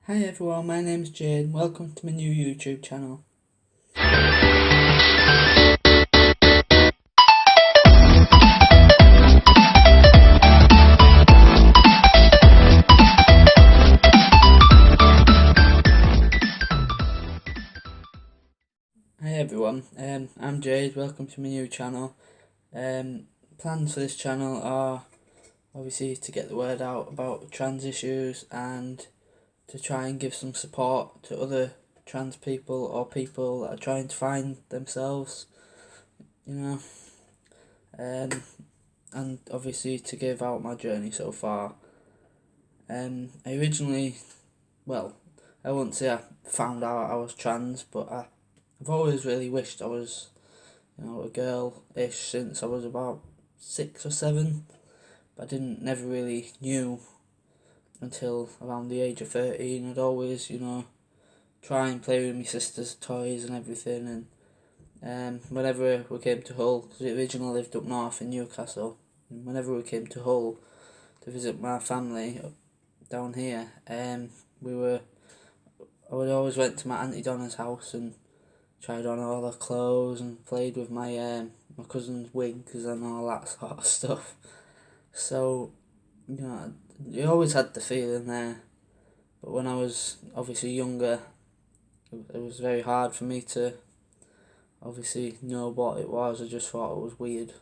Hi everyone, my name's Jade. Welcome to my new YouTube channel. Hi everyone, I'm Jade. Welcome to my new channel. Plans for this channel are obviously to get the word out about trans issues and to try and give some support to other trans people or people that are trying to find themselves, and obviously to give out my journey so far. I originally, I wouldn't say I found out I was trans, but I've always really wished I was, a girl-ish since I was about 6 or 7, but I never really knew until around the age of 13. I'd always, try and play with my sister's toys and everything, and whenever we came to Hull, because we originally lived up north in Newcastle, and whenever we came to Hull to visit my family down here, I would always went to my Auntie Donna's house and tried on all her clothes and played with my cousin's wigs and all that sort of stuff. So, you always had the feeling there. But when I was obviously younger, it was very hard for me to obviously know what it was. I just thought it was weird.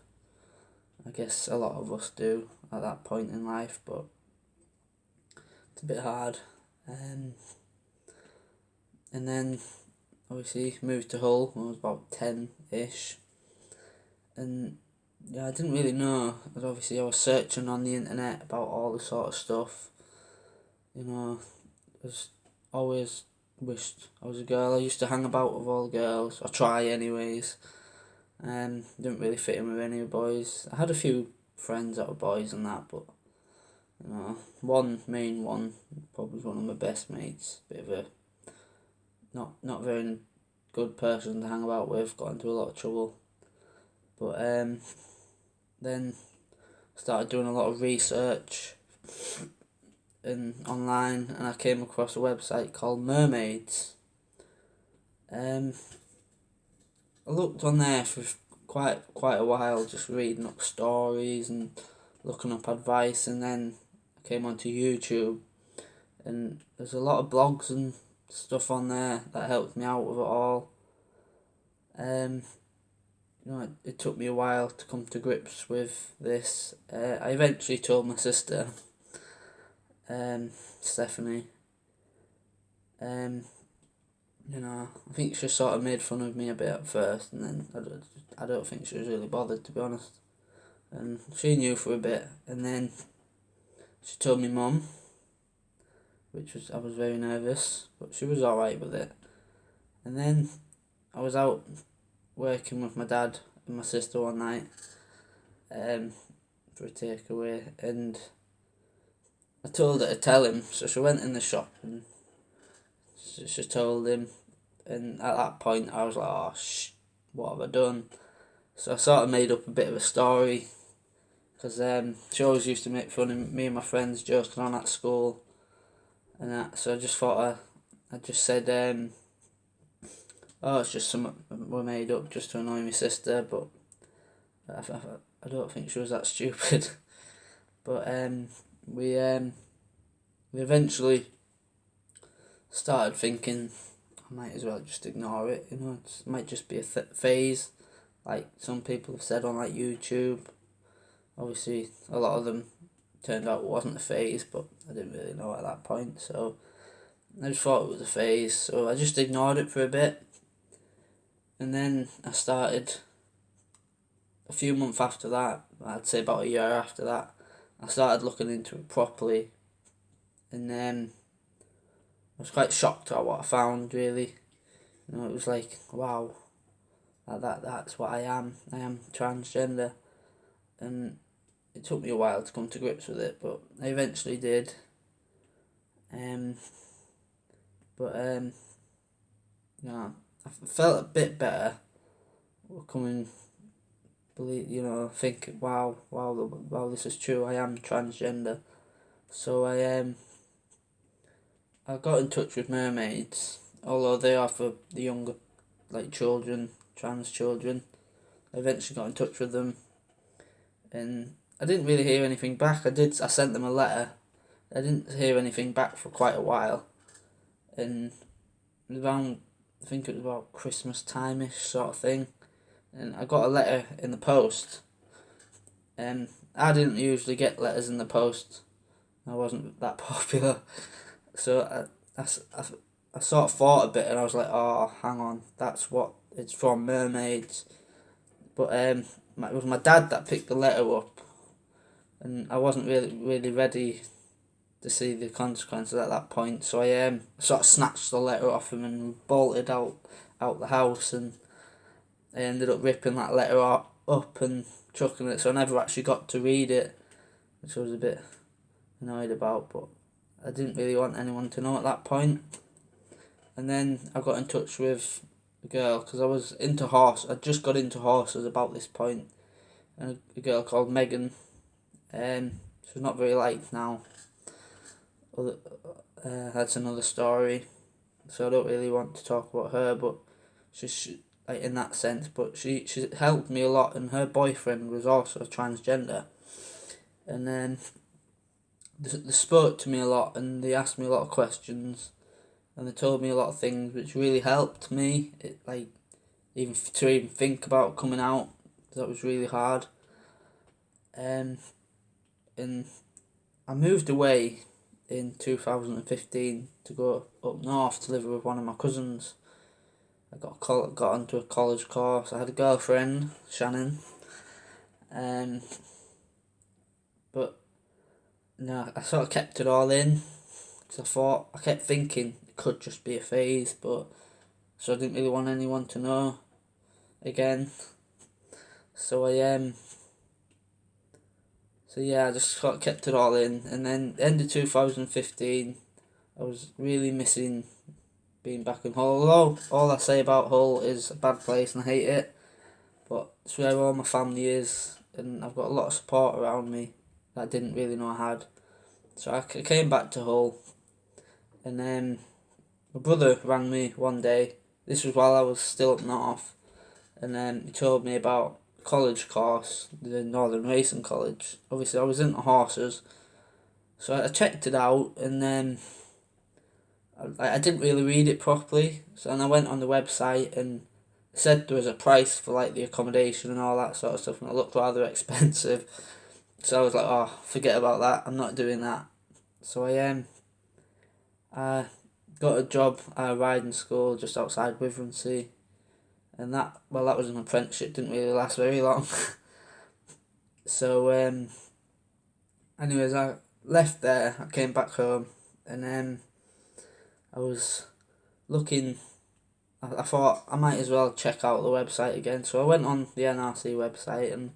I guess a lot of us do at that point in life, but it's a bit hard. And then obviously moved to Hull when I was about 10-ish, and I didn't really know. But obviously I was searching on the internet about all this sort of stuff. I was always wished I was a girl. I used to hang about with all the girls, or try anyways. Didn't really fit in with any boys. I had a few friends that were boys and that, but one main one, probably one of my best mates, bit of a not very good person to hang about with, got into a lot of trouble. But then started doing a lot of research online, and I came across a website called Mermaids. I looked on there for quite a while, just reading up stories and looking up advice, and then I came onto YouTube, and there's a lot of blogs and stuff on there that helped me out with it all. It took me a while to come to grips with this. I eventually told my sister, Stephanie. I think she sort of made fun of me a bit at first, and then I don't think she was really bothered, to be honest. And she knew for a bit, and then she told me mum, I was very nervous, but she was alright with it. And then I was out working with my dad and my sister one night, for a takeaway, and I told her to tell him, so she went in the shop and she told him, and at that point I was like, oh what have I done? So I sort of made up a bit of a story, because she always used to make fun of me and my friends joking on at school and that, so I just thought I just said, oh, it's just something we made up just to annoy my sister, but I don't think she was that stupid. But we eventually started thinking I might as well just ignore it. It might just be a phase, like some people have said on like YouTube. Obviously, a lot of them turned out it wasn't a phase, but I didn't really know at that point, so I just thought it was a phase. So I just ignored it for a bit, and then I started. A few months after that, I'd say about a year after that, I started looking into it properly, and then I was quite shocked at what I found. Really, it was like, wow, that's what I am. I am transgender, and it took me a while to come to grips with it, but I eventually did. But I felt a bit better coming. Think, wow, this is true. I am transgender. So I I got in touch with mermaids, although they are for the younger, like children, trans children. I eventually got in touch with them, and I didn't really hear anything back. I sent them a letter. I didn't hear anything back for quite a while, and around, I think it was about Christmas time-ish sort of thing, and I got a letter in the post. I didn't usually get letters in the post. I wasn't that popular, so I sort of thought a bit, and I was like, oh, hang on, that's what it's from, mermaids. But it was my dad that picked the letter up, and I wasn't really ready to see the consequences at that point. So I sort of snatched the letter off him and bolted out the house, and I ended up ripping that letter up and chucking it. So I never actually got to read it, which I was a bit annoyed about. But I didn't really want anyone to know at that point. And then I got in touch with a girl, because I was into I just got into horses about this point, and a girl called Megan. She's not very liked now. That's another story, so I don't really want to talk about her, but she's like in that sense. But she helped me a lot, and her boyfriend was also transgender, and then they spoke to me a lot, and they asked me a lot of questions, and they told me a lot of things which really helped me. Even think about coming out, that was really hard. And I moved away in 2015 to go up north to live with one of my cousins. I got onto a college course. I had a girlfriend, Shannon, but no, I sort of kept it all in, because I kept thinking it could just be a phase, but so I didn't really want anyone to know again. So I just sort of kept it all in, and then end of 2015, I was really missing being back in Hull. Although all I say about Hull is a bad place and I hate it, but it's where all my family is, and I've got a lot of support around me that I didn't really know I had. So I came back to Hull, and then my brother rang me one day. This was while I was still up north, and he told me about college course, the Northern Racing College. Obviously I was into horses, so I checked it out, and then I didn't really read it properly. So then I went on the website, and it said there was a price for like the accommodation and all that sort of stuff, and it looked rather expensive. So I was like, oh, forget about that, I'm not doing that. So I got a job at a riding school just outside Wivensea, and that was an apprenticeship, didn't really last very long. So anyways, I left there, I came back home, and I was looking, I thought I might as well check out the website again, so I went on the NRC website and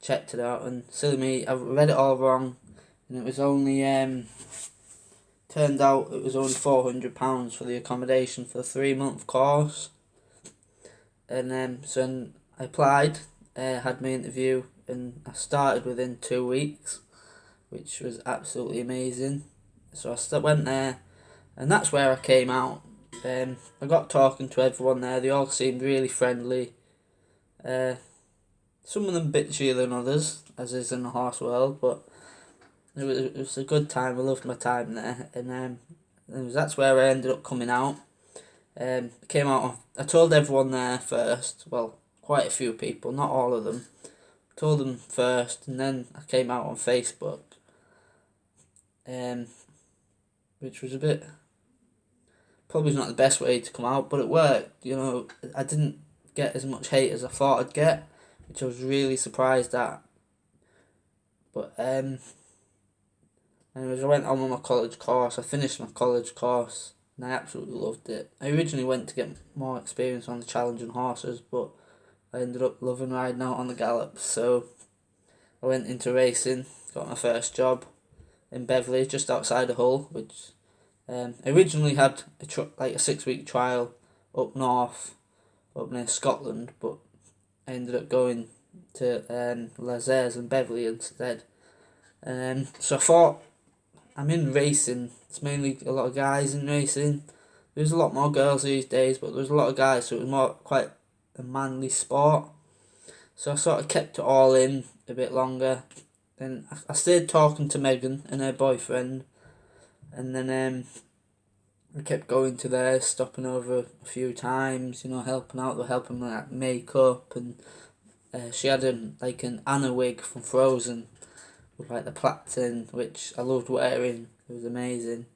checked it out, and silly me, I read it all wrong, and it was only, turned out it was only £400 for the accommodation for a 3-month course. And so I applied, had my interview, and I started within 2 weeks, which was absolutely amazing. So I went there, and that's where I came out. I got talking to everyone there. They all seemed really friendly. Some of them bitchier than others, as is in the horse world, but it was a good time. I loved my time there, and that's where I ended up coming out. Came out. I told everyone there first. Well, quite a few people, not all of them. Told them first, and then I came out on Facebook. Which was probably not the best way to come out, but it worked. I didn't get as much hate as I thought I'd get, which I was really surprised at. But anyways, I went on with my college course. I finished my college course, and I absolutely loved it. I originally went to get more experience on the challenging horses, but I ended up loving riding out on the gallops. So I went into racing, got my first job in Beverley, just outside of Hull, which originally had a 6-week trial up north, up near Scotland, but I ended up going to Les Ayres and Beverley instead. So I thought I'm in racing. It's mainly a lot of guys in racing. There's a lot more girls these days, but there's a lot of guys, so it was more quite a manly sport. So I sort of kept it all in a bit longer. Then I stayed talking to Megan and her boyfriend, and then I kept going to theirs, stopping over a few times, helping out. They were helping me like makeup, and she had an Anna wig from Frozen with like the plaits in, which I loved wearing. It was amazing.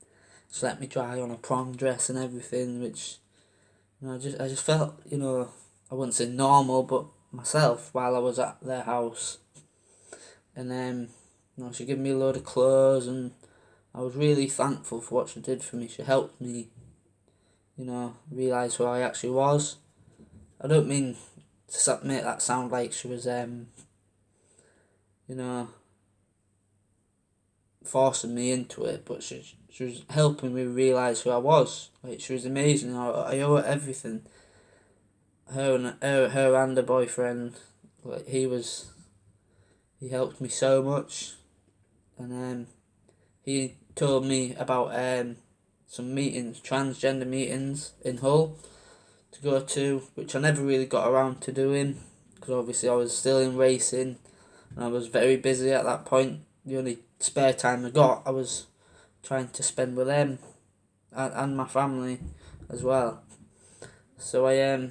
She let me try on a prom dress and everything, which I just felt I wouldn't say normal, but myself while I was at their house. And she gave me a load of clothes, and I was really thankful for what she did for me. She helped me, realise who I actually was. I don't mean to make that sound like she was, forcing me into it, but she was helping me realise who I was. Like, she was amazing. I owe her everything. Her and her boyfriend, like, he helped me so much, and he told me about some meetings, transgender meetings in Hull to go to, which I never really got around to doing because obviously I was still in racing and I was very busy at that point. The only spare time I got, I was trying to spend with them and my family as well. So I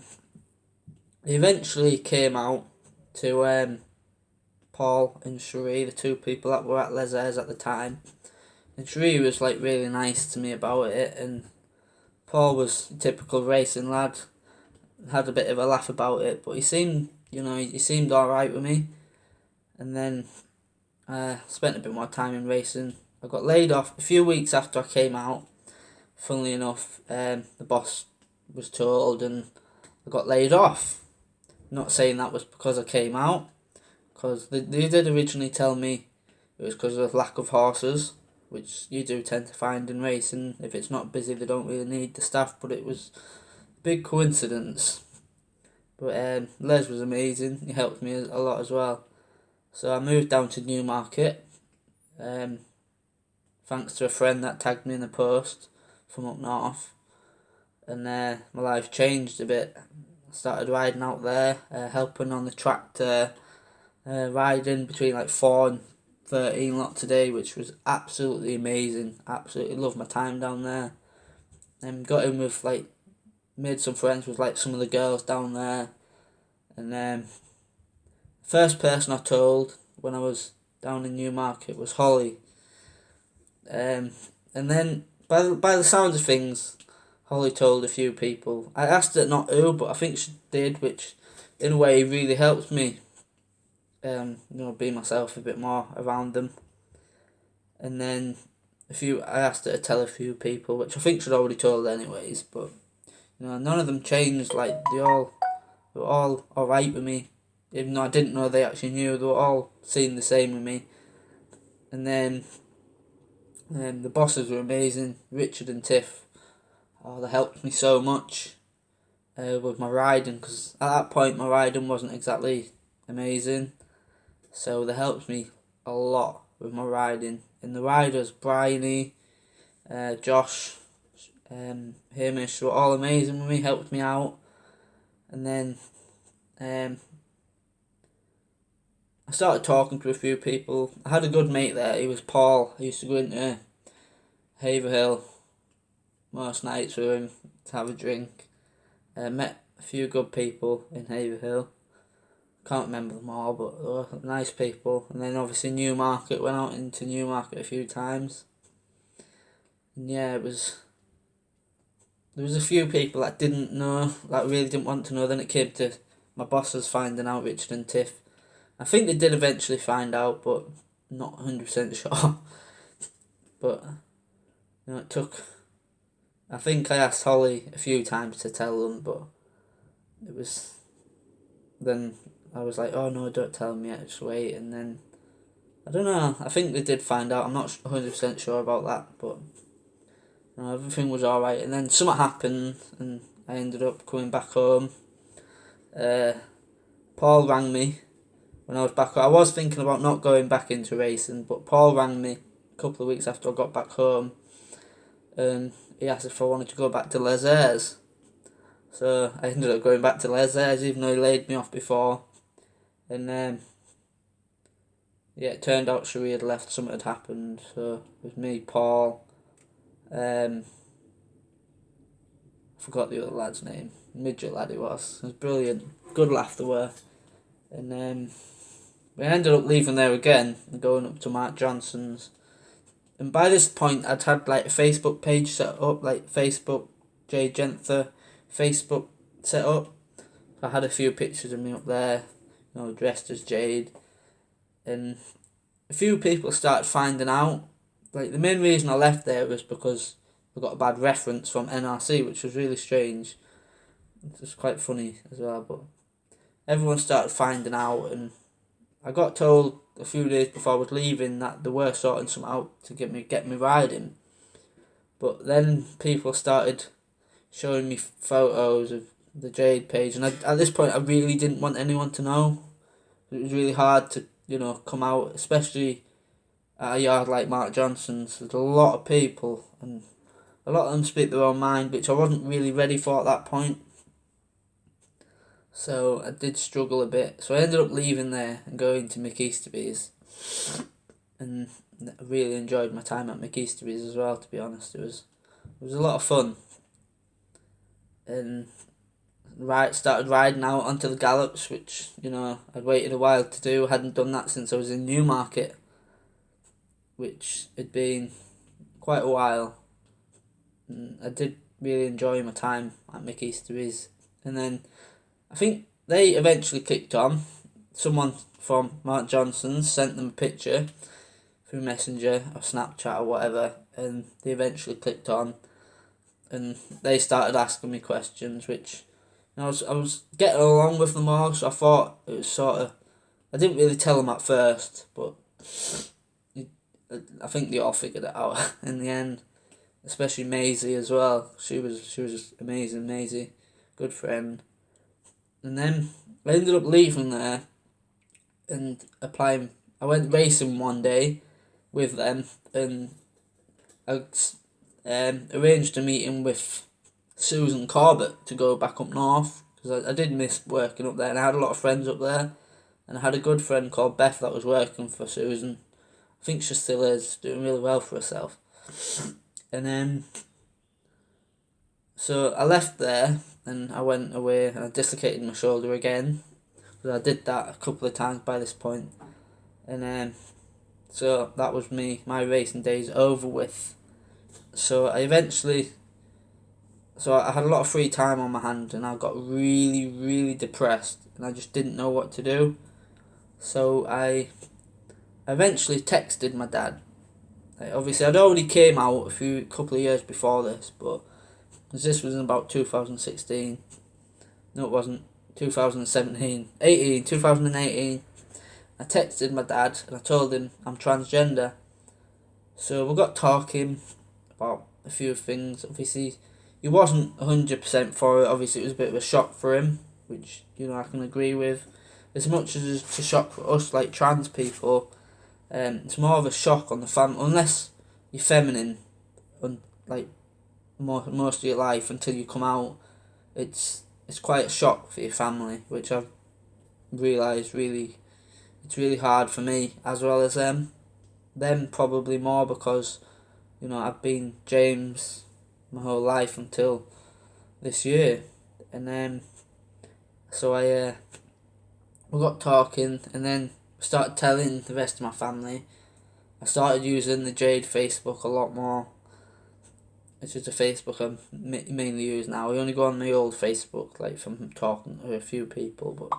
eventually came out to Paul and Cherie, the two people that were at Les Ayres at the time. And Cherie was like really nice to me about it, and Paul was a typical racing lad, had a bit of a laugh about it, but he seemed alright with me. And then I spent a bit more time in racing. I got laid off a few weeks after I came out. Funnily enough, the boss was told and I got laid off. Not saying that was because I came out, because they did originally tell me it was because of lack of horses, which you do tend to find in racing. If it's not busy, they don't really need the staff, but it was a big coincidence. But Les was amazing. He helped me a lot as well. So I moved down to Newmarket, thanks to a friend that tagged me in a post from up north. And my life changed a bit. I started riding out there, helping on the tractor, riding between like 4 and 13 lots a day, which was absolutely amazing. Absolutely loved my time down there. Got in with made some friends with some of the girls down there. And first person I told when I was down in Newmarket was Holly. And then by the sounds of things, Holly told a few people. I asked her not who, but I think she did, which in a way really helped me. Be myself a bit more around them. And then I asked her to tell a few people, which I think she'd already told anyways, but none of them changed. They were all alright with me, even though I didn't know they actually knew. They were all seeing the same with me. And then the bosses were amazing, Richard and Tiff. They helped me so much with my riding, because at that point my riding wasn't exactly amazing. So they helped me a lot with my riding. And the riders, Bryony, Josh, Hamish, were all amazing with me, helped me out. And then I started talking to a few people. I had a good mate there. He was Paul. I used to go into Haverhill most nights with him to have a drink. Met a few good people in Haverhill. Can't remember them all, but they were nice people. And then obviously Newmarket, went out into Newmarket a few times. And yeah, there was a few people that didn't know, really didn't want to know. Then it came to my bosses finding out, Richard and Tiff. I think they did eventually find out, but not 100% sure. But it took. I think I asked Holly a few times to tell them, but it was. Then I was like, oh no, don't tell them yet, just wait. And then I don't know. I think they did find out. I'm not 100% sure about that, but everything was all right. And then something happened, and I ended up coming back home. Paul rang me when I was back. I was thinking about not going back into racing, but Paul rang me couple of weeks after I got back home, and he asked if I wanted to go back to Les Ayres. So I ended up going back to Les Ayres, even though he laid me off before. And yeah, it turned out Cherie had left, something had happened. So it was me, Paul, I forgot the other lad's name, midget lad it was. It was brilliant, good laugh there were. And we ended up leaving there again and going up to Mark Johnson's. And by this point, I'd had like a Facebook page set up, like Facebook Jade Genther Facebook set up. I had a few pictures of me up there, dressed as Jade. And a few people started finding out. Like, the main reason I left there was because I got a bad reference from NRC, which was really strange. It was quite funny as well, but everyone started finding out, and I got told a few days before I was leaving that they were sorting something out to get me riding. But then people started showing me photos of the Jade page, and at this point I really didn't want anyone to know. It was really hard to, come out, especially at a yard like Mark Johnson's. There's a lot of people, and a lot of them speak their own mind, which I wasn't really ready for at that point. So I did struggle a bit. So I ended up leaving there and going to McEasterby's. And I really enjoyed my time at McEasterby's as well, to be honest. It was a lot of fun. And started riding out onto the gallops, which, I'd waited a while to do. I hadn't done that since I was in Newmarket, which had been quite a while. And I did really enjoy my time at McEasterby's. And then I think they eventually clicked on. Someone from Mark Johnson sent them a picture through Messenger or Snapchat or whatever, and they eventually clicked on, and they started asking me questions, which I was getting along with them all, so I thought it was sort of, I didn't really tell them at first, but I think they all figured it out in the end, especially Maisie as well. She was amazing, Maisie, good friend. And then I ended up leaving there and applying. I went racing one day with them, and I arranged a meeting with Susan Corbett to go back up north, because I did miss working up there, and I had a lot of friends up there, and I had a good friend called Beth that was working for Susan. I think she still is, doing really well for herself. And then, so I left there, and I went away, and I dislocated my shoulder again. So I did that a couple of times by this point. And so that was my racing days over with. So I eventually, I had a lot of free time on my hand, and I got really, really depressed, and I just didn't know what to do. So I eventually texted my dad. Obviously, I'd already came out a couple of years before this, but this was in about 2016. No, it wasn't. 2018. I texted my dad and I told him I'm transgender. So we got talking about a few things. Obviously, he wasn't 100% for it. Obviously, it was a bit of a shock for him, which, I can agree with. As much as it's a shock for us, like trans people, it's more of a shock on the family, unless you're feminine, like most of your life until you come out. It's quite a shock for your family, which I've realised it's really hard for me as well as them. Them probably more because, I've been James my whole life until this year. And then, so we got talking, and then started telling the rest of my family. I started using the Jade Facebook a lot more. It's just a Facebook I mainly use now. I only go on my old Facebook, like from talking to a few people, but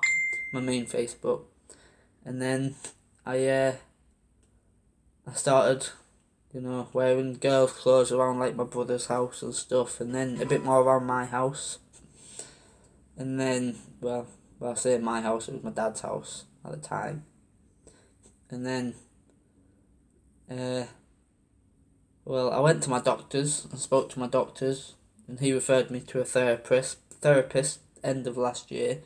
my main Facebook. And then I started, wearing girls' clothes around like my brother's house and stuff, and then a bit more around my house. And then, well, I say my house, it was my dad's house at the time. And then, I went to my doctors and spoke to my doctors, and he referred me to a therapist end of last year.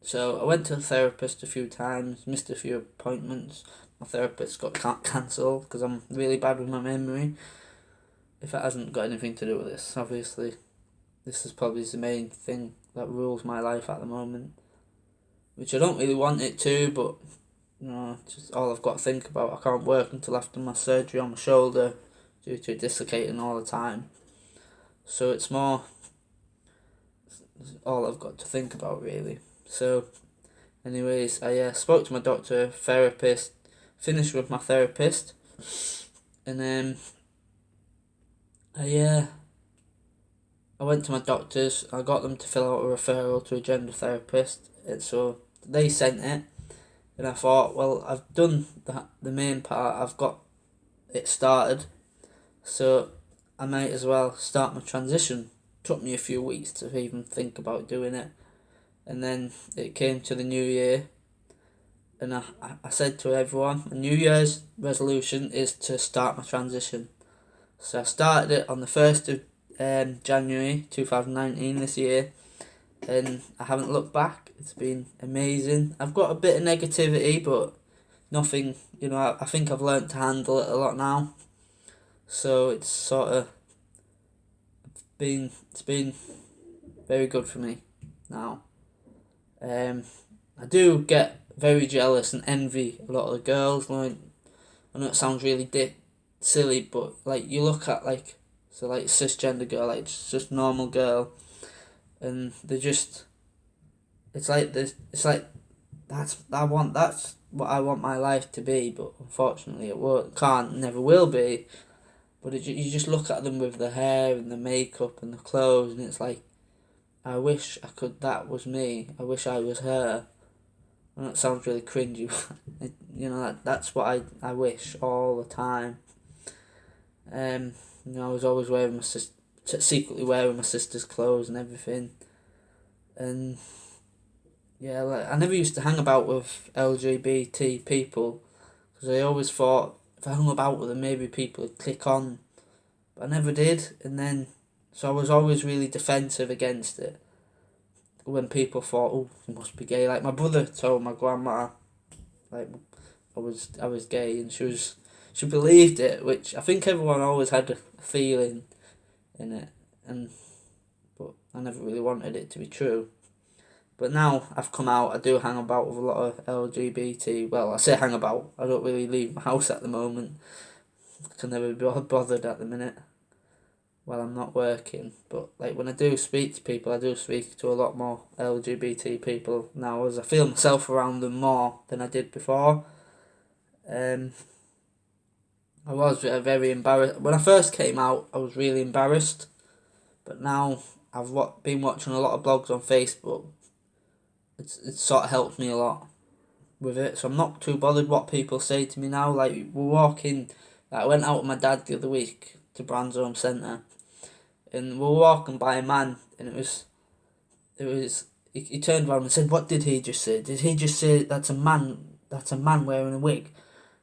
So I went to a therapist a few times, missed a few appointments. my therapist got cancelled because I'm really bad with my memory. If it hasn't got anything to do with this, obviously, this is probably the main thing that rules my life at the moment, which I don't really want it to, but just all I've got to think about. I can't work until after my surgery on my shoulder due to it dislocating all the time. So it's more all I've got to think about, really. So, anyways, I spoke to my doctor, therapist, finished with my therapist, and then I went to my doctors. I got them to fill out a referral to a gender therapist, and so they sent it. And I thought, well, I've done the main part. I've got it started, so I might as well start my transition. Took me a few weeks to even think about doing it, and then it came to the new year, and I said to everyone, a New Year's resolution is to start my transition. So I started it on the 1st of January 2019 this year, and I haven't looked back. It's been amazing. I've got a bit of negativity, but nothing, I think I've learnt to handle it a lot now. So it's sort of it's been very good for me now. I do get very jealous and envy a lot of the girls. Like, I know it sounds really silly, but like you look at like cisgender girl, like just normal girl, and they're just, it's like that's what I want my life to be, but unfortunately it can't, never will be. But you just look at them with the hair and the makeup and the clothes, and it's like, I wish I could. That was me. I wish I was her. And that sounds really cringy, but that's what I wish all the time. I was always wearing secretly wearing my sister's clothes and everything, and yeah, like I never used to hang about with LGBT people because I always thought if I hung about with them, maybe people would click on, but I never did, and then so I was always really defensive against it. When people thought, oh, you must be gay, like my brother told my grandma, like I was gay, and she believed it, which I think everyone always had a feeling in it, but I never really wanted it to be true. But now I've come out, I do hang about with a lot of LGBT. Well, I say hang about. I don't really leave my house at the moment. I can never be bothered at the minute while I'm not working. But like when I do speak to people, I do speak to a lot more LGBT people now, as I feel myself around them more than I did before. I was very embarrassed when I first came out. I was really embarrassed, but now I've been watching a lot of blogs on Facebook. It sort of helped me a lot with it, so I'm not too bothered what people say to me now. Like we're walking, I went out with my dad the other week to Brands Home Centre, and we were walking by a man, and it was he turned around and said, "What did he just say? Did he just say that's a man? That's a man wearing a wig?"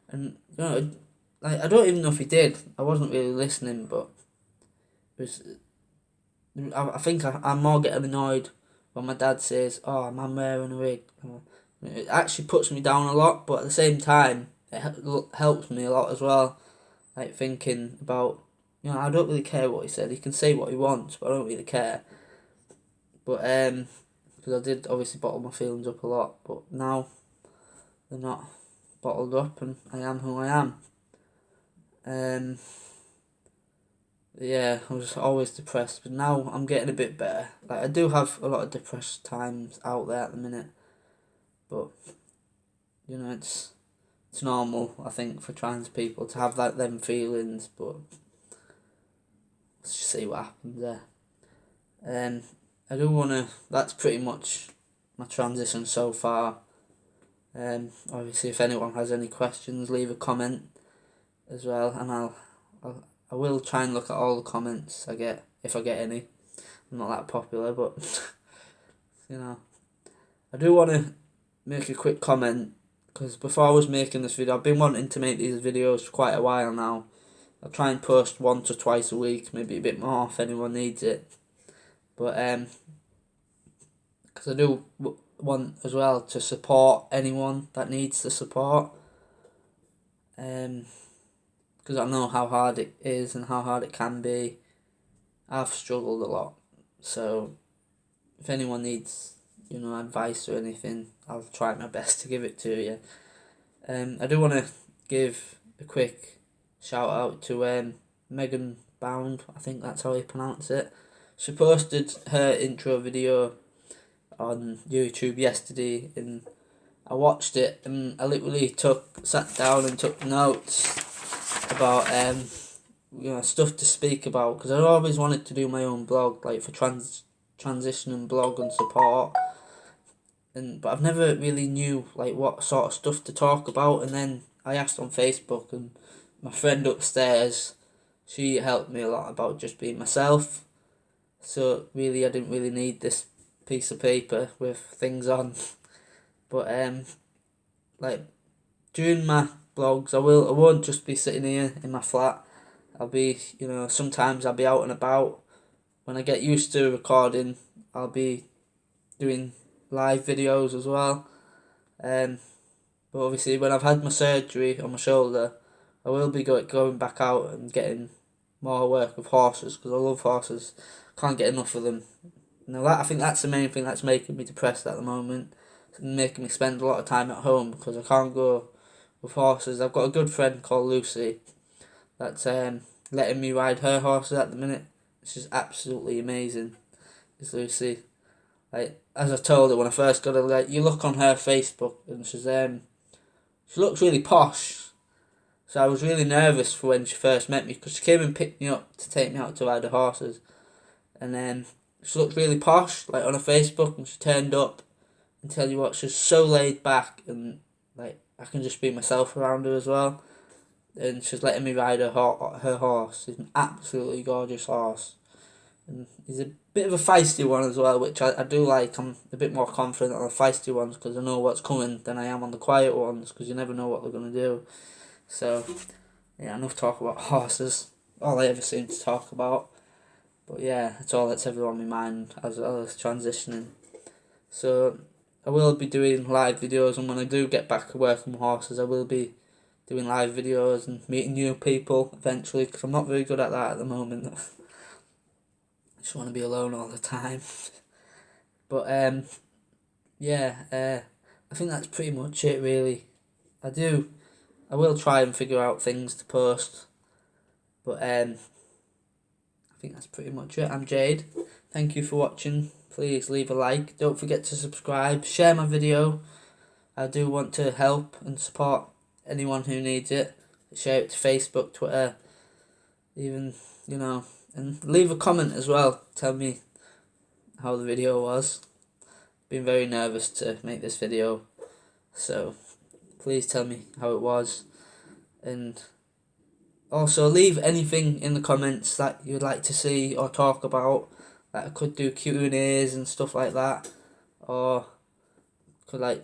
And like I don't even know if he did. I wasn't really listening, but it was. I think I'm more getting annoyed when my dad says, "Oh, a man wearing a wig." It actually puts me down a lot, but at the same time, it helps me a lot as well. Like thinking about, I don't really care what he said. He can say what he wants, but I don't really care. But because I did obviously bottle my feelings up a lot, but now they're not bottled up, and I am who I am. Yeah, I was always depressed, but now I'm getting a bit better. Like I do have a lot of depressed times out there at the minute, but it's normal, I think, for trans people to have them feelings. But let's just see what happens there. I do wanna. That's pretty much my transition so far. Obviously, if anyone has any questions, leave a comment as well, and I will try and look at all the comments I get, if I get any. I'm not that popular, but I do want to make a quick comment, because before I was making this video, I've been wanting to make these videos for quite a while now. I'll try and post once or twice a week, maybe a bit more if anyone needs it. But because I do want as well to support anyone that needs the support. because I know how hard it is and how hard it can be. I've struggled a lot, so if anyone needs, advice or anything, I'll try my best to give it to you. I do want to give a quick shout out to Megan Bound, I think that's how you pronounce it. She posted her intro video on YouTube yesterday, and I watched it, and I literally sat down and took notes about stuff to speak about, because I always wanted to do my own blog, like for transition and blog and support, but I've never really knew like what sort of stuff to talk about. And then I asked on Facebook, and my friend upstairs, she helped me a lot about just being myself. So really, I didn't really need this piece of paper with things on. But like during my blogs, I won't just be sitting here in my flat. I'll be, sometimes I'll be out and about. When I get used to recording, I'll be doing live videos as well. But obviously, when I've had my surgery on my shoulder, I will be going back out and getting more work with horses, because I love horses. Can't get enough of them. I think that's the main thing that's making me depressed at the moment. It's making me spend a lot of time at home because I can't go with horses. I've got a good friend called Lucy that's letting me ride her horses at the minute. She's absolutely amazing, is Lucy. Like, as I told her when I first got her, like, you look on her Facebook and she looks really posh. So I was really nervous for when she first met me, because she came and picked me up to take me out to ride the horses. And then she looked really posh, like on her Facebook, and she turned up, and tell you what, she's so laid back, and like I can just be myself around her as well. And she's letting me ride her horse. He's an absolutely gorgeous horse. And he's a bit of a feisty one as well, which I do like. I'm a bit more confident on the feisty ones because I know what's coming than I am on the quiet ones, because you never know what they're going to do. So, yeah, enough talk about horses. All I ever seem to talk about. But yeah, it's all that's ever on my mind as well as transitioning. So, I will be doing live videos, and when I do get back to working with horses, I will be doing live videos and meeting new people eventually, because I'm not very good at that at the moment. I just want to be alone all the time. But I think that's pretty much it really. I will try and figure out things to post. But I think that's pretty much it. I'm Jade. Thank you for watching. Please leave a like. Don't forget to subscribe. Share my video. I do want to help and support anyone who needs it. Share it to Facebook, Twitter, even, and leave a comment as well. Tell me how the video was. Been very nervous to make this video, so please tell me how it was. And also leave anything in the comments that you'd like to see or talk about. That I could do Q&As and stuff like that, or could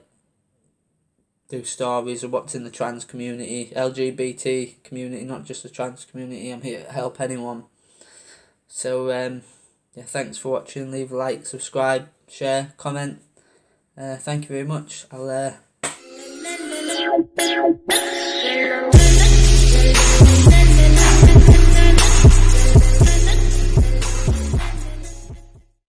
do stories of what's in the trans community, LGBT community, not just the trans community. I'm here to help anyone. So thanks for watching. Leave a like, subscribe, share, comment. Thank you very much. I'll